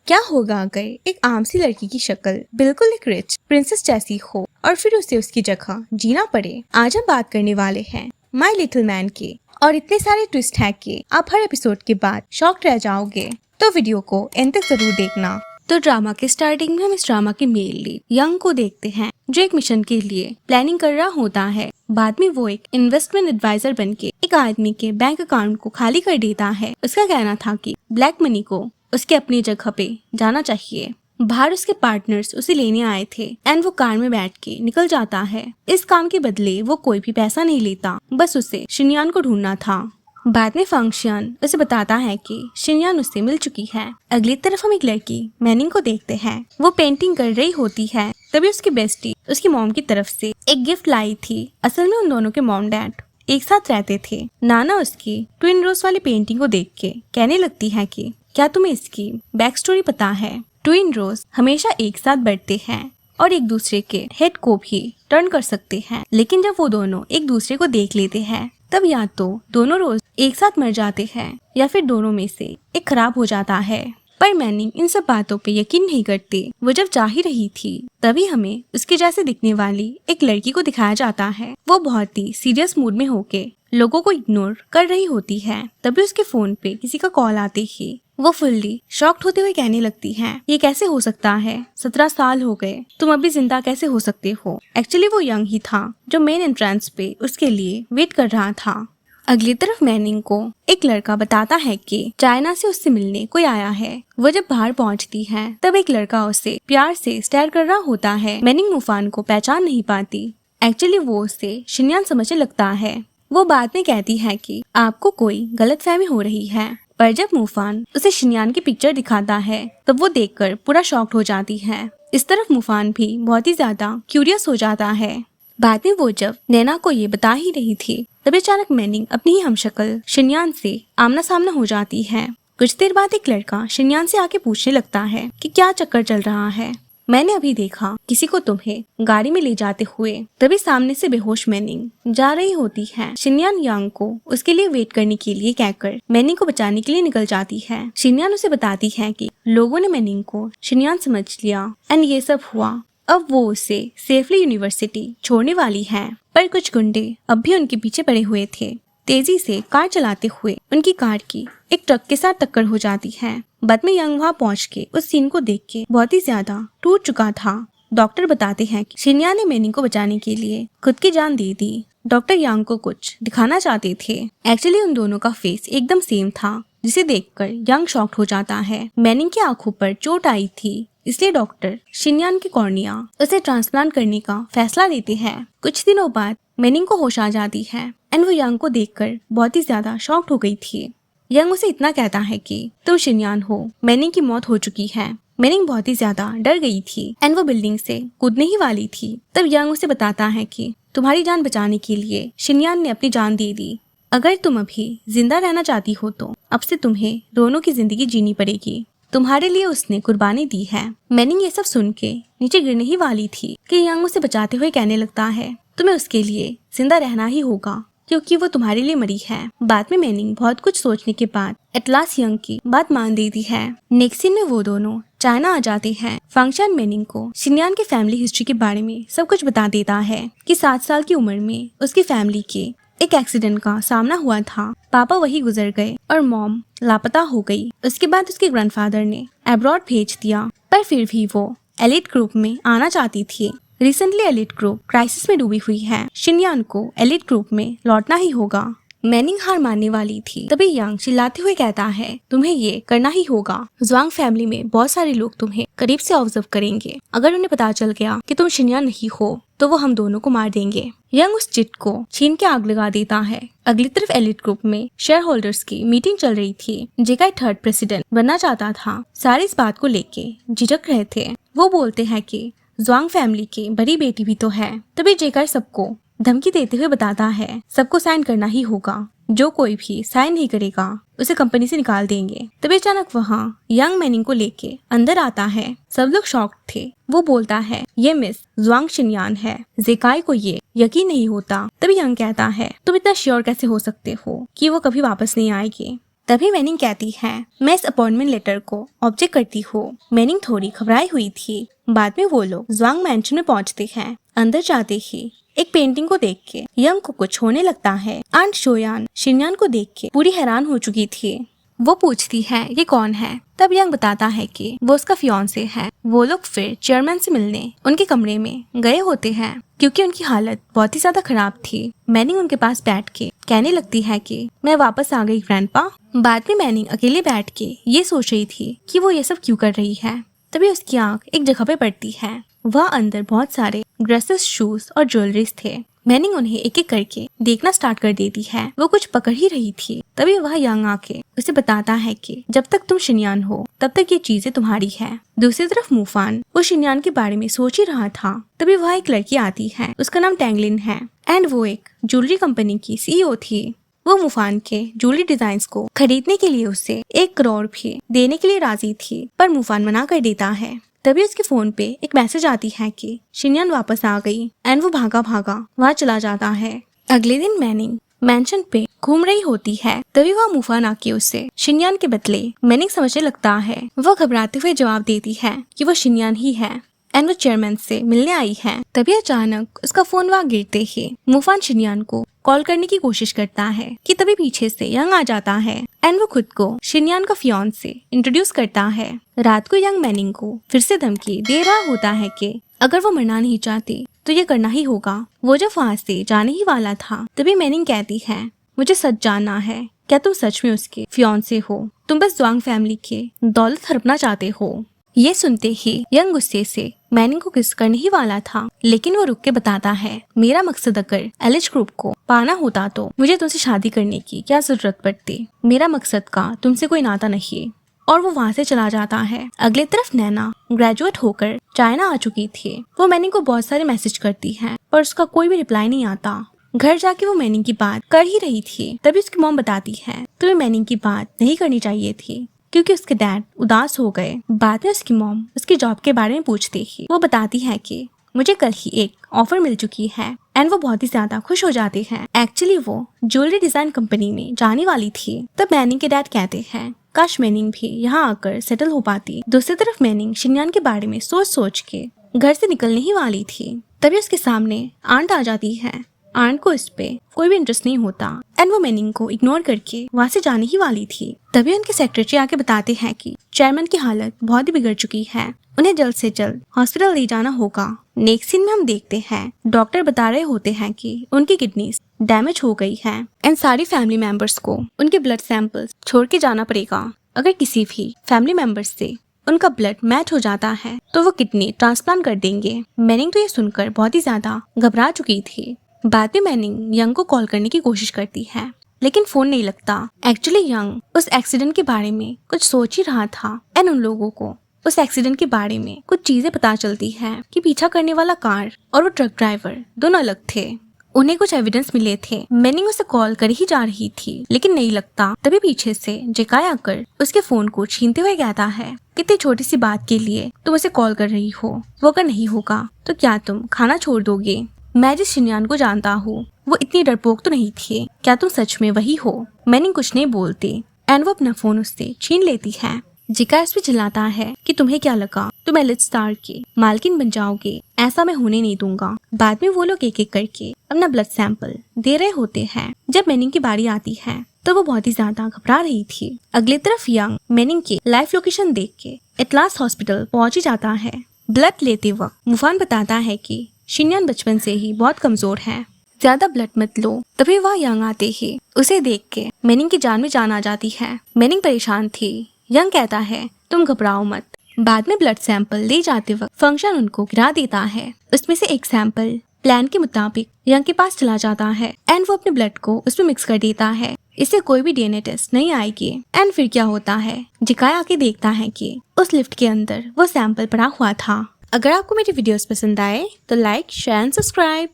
क्या होगा अगर एक आम सी लड़की की शक्ल बिल्कुल एक रिच प्रिंसेस जैसी हो और फिर उसे उसकी जगह जीना पड़े। आज हम बात करने वाले हैं माय लिटिल मैन के, और इतने सारे ट्विस्ट है कि आप हर एपिसोड के बाद शॉक्ड रह जाओगे, तो वीडियो को एंड तक जरूर देखना। तो ड्रामा के स्टार्टिंग में हम इस ड्रामा के मेल लीड यंग को देखते हैं, जो एक मिशन के लिए प्लानिंग कर रहा होता है। बाद में वो एक इन्वेस्टमेंट एडवाइजर बनके एक आदमी के बैंक अकाउंट को खाली कर देता है। उसका कहना था कि ब्लैक मनी को उसके अपनी जगह पे जाना चाहिए। बाहर उसके पार्टनर्स उसे लेने आए थे एंड वो कार में बैठ के निकल जाता है। इस काम के बदले वो कोई भी पैसा नहीं लेता, बस उसे शिनयान को ढूंढना था। बाद में फंक्शन उसे बताता है कि शिनयान उससे मिल चुकी है। अगली तरफ हम एक लड़की मैनिंग को देखते हैं। वो पेंटिंग कर रही होती है, तभी उसकी बेस्टी उसकी मॉम की तरफ से एक गिफ्ट लाई थी। असल में उन दोनों के मॉम डैड एक साथ रहते थे। नाना उसकी ट्विन रोज वाली पेंटिंग को देख के कहने लगती है कि क्या तुम्हें इसकी बैक स्टोरी पता है? ट्विन रोज हमेशा एक साथ बढ़ते हैं और एक दूसरे के हेड को भी टर्न कर सकते हैं, लेकिन जब वो दोनों एक दूसरे को देख लेते हैं तब या तो दोनों रोज एक साथ मर जाते हैं या फिर दोनों में से एक खराब हो जाता है। पर मैनिंग इन सब बातों पे यकीन नहीं करती। वो जब जा ही रही थी तभी हमें उसके जैसे दिखने वाली एक लड़की को दिखाया जाता है। वो बहुत ही सीरियस मूड में होके लोगों को इग्नोर कर रही होती है। तभी उसके फोन पे किसी का कॉल आते ही वो फुल्ली शॉक्ड होते हुए कहने लगती है, ये कैसे हो सकता है? 17 साल हो गए, तुम अभी जिंदा कैसे हो सकते हो? एक्चुअली वो यंग ही था जो मेन एंट्रेंस पे उसके लिए वेट कर रहा था। अगली तरफ मैनिंग को एक लड़का बताता है कि चाइना से उससे मिलने कोई आया है। वो जब बाहर पहुंचती है तब एक लड़का उसे प्यार से स्टेयर कर रहा होता है। मैनिंग मुफान को पहचान नहीं पाती। एक्चुअली वो उससे शिनयान समझने लगता है। वो बाद में कहती है कि आपको कोई गलतफहमी हो रही है, पर जब मुफान उसे शिनयान की पिक्चर दिखाता है तब वो देखकर पूरा शॉक्ड हो जाती है। इस तरफ मुफान भी बहुत ही ज्यादा क्यूरियस हो जाता है। बाद में वो जब नैना को ये बता ही रही थी तभी अचानक मैनिंग अपनी ही हमशक्ल शिनयान से आमना सामना हो जाती है। कुछ देर बाद एक लड़का शिनयान से आके पूछने लगता है कि क्या चक्कर चल रहा है? मैंने अभी देखा किसी को तुम्हें गाड़ी में ले जाते हुए। तभी सामने से बेहोश मैनिंग जा रही होती है। शिनयान यांग को उसके लिए वेट करने के लिए कहकर मैनिंग को बचाने के लिए निकल जाती है। शिनयान उसे बताती है कि लोगों ने मैनिंग को शिनयान समझ लिया एंड ये सब हुआ। अब वो उसे सेफली यूनिवर्सिटी छोड़ने वाली है, पर कुछ गुंडे अब भी उनके पीछे पड़े हुए थे। तेजी से कार चलाते हुए उनकी कार की एक ट्रक के साथ टक्कर हो जाती है। बाद में यंग वहाँ पहुँच के उस सीन को देख के बहुत ही ज्यादा टूट चुका था। डॉक्टर बताते हैं कि शिनयान ने मैनिंग को बचाने के लिए खुद की जान दे दी। डॉक्टर यांग को कुछ दिखाना चाहते थे। एक्चुअली उन दोनों का फेस एकदम सेम था, जिसे देखकर यंग शॉक्ड हो जाता है। मैनिंग की आंखों पर चोट आई थी, इसलिए डॉक्टर शिनयान की कॉर्निया उसे ट्रांसप्लांट करने का फैसला लेते हैं। कुछ दिनों बाद मैनिंग को होश आ जाती है एंड वो यंग को देखकर बहुत ही ज्यादा शॉक्ड हो गई थी। यंग उसे इतना कहता है कि तुम शिनयान हो, मैनिंग की मौत हो चुकी है। मैनिंग बहुत ही ज्यादा डर गई थी एंड वो बिल्डिंग से कूदने ही वाली थी। तब यंग उसे बताता है कि तुम्हारी जान बचाने के लिए शिनयान ने अपनी जान दे दी। अगर तुम अभी जिंदा रहना चाहती हो तो अब से तुम्हें दोनों की जिंदगी जीनी पड़ेगी। तुम्हारे लिए उसने कुर्बानी दी है। मैनिंग ये सब सुन के नीचे गिरने ही वाली थी कि यंग उसे बचाते हुए कहने लगता है, तुम्हें उसके लिए जिंदा रहना ही होगा क्योंकि वो तुम्हारे लिए मरी है। बाद में मैनिंग बहुत कुछ सोचने के बाद एटलास यंग की बात मान देती है। नेक्स्ट सीन में वो दोनों चाइना आ जाते हैं। फंक्शन मैनिंग को शिनयान की फैमिली हिस्ट्री के बारे में सब कुछ बता देता है कि 7 साल की उम्र में उसकी फैमिली के एक एक्सीडेंट का सामना हुआ था। पापा वही गुजर गए और मॉम लापता हो गई। उसके बाद उसके ग्रैंडफादर ने अब्रॉड भेज दिया, पर फिर भी वो एलिट ग्रुप में आना चाहती थी। रिसेंटली एलिट ग्रुप क्राइसिस में डूबी हुई है। शिनयान को एलिट ग्रुप में लौटना ही होगा। मैनिंग हार मानने वाली थी, तभी यंग चिल्लाते हुए कहता है, तुम्हें ये करना ही होगा। ज़्वांग फैमिली में बहुत सारे लोग तुम्हें करीब से ऑब्जर्व करेंगे। अगर उन्हें पता चल गया कि तुम शिनयान नहीं हो तो वो हम दोनों को मार देंगे। यंग उस चिट को छीन के आग लगा देता है। अगली तरफ एलिट ग्रुप में शेयर होल्डर्स की मीटिंग चल रही थी। जेकाई 3rd प्रेसिडेंट बनना चाहता था। सारे इस बात को लेके झिझक रहे थे। वो बोलते हैं कि ज़्वांग फैमिली की बड़ी बेटी भी तो है। तभी जेकाई सबको धमकी देते हुए बताता है, सबको साइन करना ही होगा। जो कोई भी साइन नहीं करेगा उसे कंपनी से निकाल देंगे। तभी अचानक वहाँ यंग मैनिंग को लेके अंदर आता है। सब लोग शॉक्ड थे। वो बोलता है, ये मिस ज़्वांग शिनयान है। जेकाई को ये यकीन नहीं होता। तभी यंग कहता है, तुम इतना श्योर कैसे हो सकते हो कि वो कभी वापस नहीं आएगी? तभी मैनिंग कहती है मैं इस अपॉइंटमेंट लेटर को ऑब्जेक्ट करती हूँ। मैनिंग थोड़ी घबराई हुई थी। बाद में वो लोग ज्वांग मैंशन में पहुँचते हैं। अंदर जाते ही एक पेंटिंग को देख के यंग को कुछ होने लगता है। आंट शोयान शिनयान को देख के पूरी हैरान हो चुकी थी। वो पूछती है ये कौन है। तब यंग बताता है कि वो उसका फियांसे है। वो लोग फिर चेयरमैन से मिलने उनके कमरे में गए होते हैं क्योंकि उनकी हालत बहुत ही ज्यादा खराब थी। मैनिंग उनके पास बैठ के कहने लगती है कि मैं वापस आ गई ग्रैंडपा। बाद में मैनिंग अकेले बैठ के ये सोच रही थी कि वो ये सब क्यों कर रही है। तभी उसकी आंख एक जगह पे पड़ती है। वह अंदर बहुत सारे ड्रेसेस, शूज और ज्वेलरीज थे। मैनिंग उन्हें एक एक करके देखना स्टार्ट कर देती है। वो कुछ पकड़ ही रही थी। तभी वह यंग आके उसे बताता है कि जब तक तुम शिनयान हो तब तक ये चीजें तुम्हारी है। दूसरी तरफ मूफान वो शिनयान के बारे में सोच ही रहा था। तभी वह एक लड़की आती है। उसका नाम टैंगलिन है एंड वो एक ज्वेलरी कंपनी की CEO थी। वो मूफान के ज्वेलरी डिजाइन को खरीदने के लिए उसे 1 करोड़ भी देने के लिए राजी थी, पर मूफान मना कर देता है। तभी उसके फोन पे एक मैसेज आती है कि शिनयान वापस आ गई एंड वो भागा भागा वहाँ चला जाता है। अगले दिन मैनिंग मैंशन पे घूम रही होती है। तभी वह मूफान आके उससे शिनयान के बदले मैनिंग समझने लगता है। वो घबराते हुए जवाब देती है कि वो शिनयान ही है एंड वो चेयरमैन से मिलने आई है। तभी अचानक उसका फोन वहाँ गिरते ही मूफान शिनयान को कॉल करने की कोशिश करता है कि तभी पीछे से यंग आ जाता है एंड वो खुद को शिनयान का फियांसे इंट्रोड्यूस करता है। रात को यंग मैनिंग को फिर से धमकी दे रहा होता है कि अगर वो मरना नहीं चाहती तो ये करना ही होगा। वो जब वहाँ से जाने ही वाला था तभी मैनिंग कहती है मुझे सच जानना है, क्या तुम सच में उसके फियांसे हो? तुम बस ज्वांग फैमिली के दौलत हड़पना चाहते हो। ये सुनते ही यंग गुस्से से मैनिंग को किस करने ही वाला था, लेकिन वो रुक के बताता है मेरा मकसद अगर एलिच ग्रुप को पाना होता तो मुझे तुमसे शादी करने की क्या जरूरत पड़ती। मेरा मकसद का तुमसे कोई नाता नहीं। और वो वहाँ से चला जाता है। अगले तरफ नैना ग्रेजुएट होकर चाइना आ चुकी थी। वो मैनिंग को बहुत सारे मैसेज करती है पर उसका कोई भी रिप्लाई नहीं आता। घर जाके वो मैनिंग की बात कर ही रही थी तभी उसकी मॉम बताती है तुम्हें मैनिंग की बात नहीं करनी चाहिए थी क्योंकि उसके डैड उदास हो गए। बाद में उसकी मॉम उसकी जॉब के बारे में पूछती ही वो बताती है कि मुझे कल ही एक ऑफर मिल चुकी है एंड वो बहुत ही ज्यादा खुश हो जाते हैं। एक्चुअली वो ज्वेलरी डिजाइन कंपनी में जाने वाली थी। तब मैनिंग के डैड कहते हैं काश मैनिंग भी यहाँ आकर सेटल हो पाती। दूसरी तरफ मैनिंग शिनयान के बारे में सोच सोच के घर से निकलने ही वाली थी। तभी उसके सामने आंट आ जाती है। आंट को इस पे कोई भी इंटरेस्ट नहीं होता एंड वो मैनिंग को इग्नोर करके वहाँ से जाने ही वाली थी। तभी उनके सेक्रेटरी आके बताते हैं कि चेयरमैन की हालत बहुत ही बिगड़ चुकी है, उन्हें जल्द से जल्द हॉस्पिटल ले जाना होगा। नेक्स्ट सीन में हम देखते हैं डॉक्टर बता रहे होते हैं कि उनकी किडनीज डैमेज हो गई है एंड सारी फैमिली मेंबर्स को उनके ब्लड सैंपल्स छोड़ के जाना पड़ेगा। अगर किसी भी फैमिली मेंबर्स से उनका ब्लड मैच हो जाता है तो वो किडनी ट्रांसप्लांट कर देंगे। मैनिंग तो ये सुनकर बहुत ही ज्यादा घबरा चुकी थी। बाद में मैनिंग यंग को कॉल करने की कोशिश करती है लेकिन फोन नहीं लगता। एक्चुअली यंग उस एक्सीडेंट के बारे में कुछ सोच ही रहा था एंड उन लोगों को उस एक्सीडेंट के बारे में कुछ चीजें पता चलती है कि पीछा करने वाला कार और वो ट्रक ड्राइवर दोनों अलग थे। उन्हें कुछ एविडेंस मिले थे। मैनिंग उसे कॉल कर ही जा रही थी लेकिन नहीं लगता। तभी पीछे से जेकाय आकर उसके फोन को छीनते हुए कहता है कितनी छोटी सी बात के लिए तुम उसे कॉल कर रही हो, वो अगर नहीं होगा तो क्या तुम खाना छोड़ दोगे? मैं जिस शिनयान को जानता हूँ वो इतनी डरपोक तो नहीं थी, क्या तुम सच में वही हो? मैनिंग कुछ नहीं बोलती एंड वो अपना फोन उससे छीन लेती है। जिका इस पे चिल्लाता है कि तुम्हें क्या लगा तुम एलिच स्टार की मालकिन बन जाओगे, ऐसा मैं होने नहीं दूंगा। बाद में वो लोग एक एक करके अपना ब्लड सैंपल दे रहे होते हैं। जब मैनिंग की बारी आती है तो वो बहुत ही ज्यादा घबरा रही थी। अगली तरफ यंग मैनिंग की लाइव लोकेशन देख के एटलास हॉस्पिटल पहुंच ही जाता है। ब्लड लेते वक्त मूफान बताता है कि शिनयान बचपन से ही बहुत कमजोर है, ज्यादा ब्लड मत लो। तभी वह यंग आते ही उसे देख के मैनिंग की जान में जान आ जाती है। मैनिंग परेशान थी। यंग कहता है तुम घबराओ मत। बाद में ब्लड सैंपल ले जाते वक्त फंक्शन उनको गिरा देता है। उसमें से एक सैंपल प्लान के मुताबिक यंग के पास चला जाता है एंड वो अपने ब्लड को उसमें मिक्स कर देता है। इससे कोई भी DNA टेस्ट नहीं आएगी। एंड फिर क्या होता है, जिकाय आके देखता है कि उस लिफ्ट के अंदर वो सैंपल पड़ा हुआ था। अगर आपको मेरी वीडियोस पसंद आए तो लाइक, शेयर एंड सब्सक्राइब।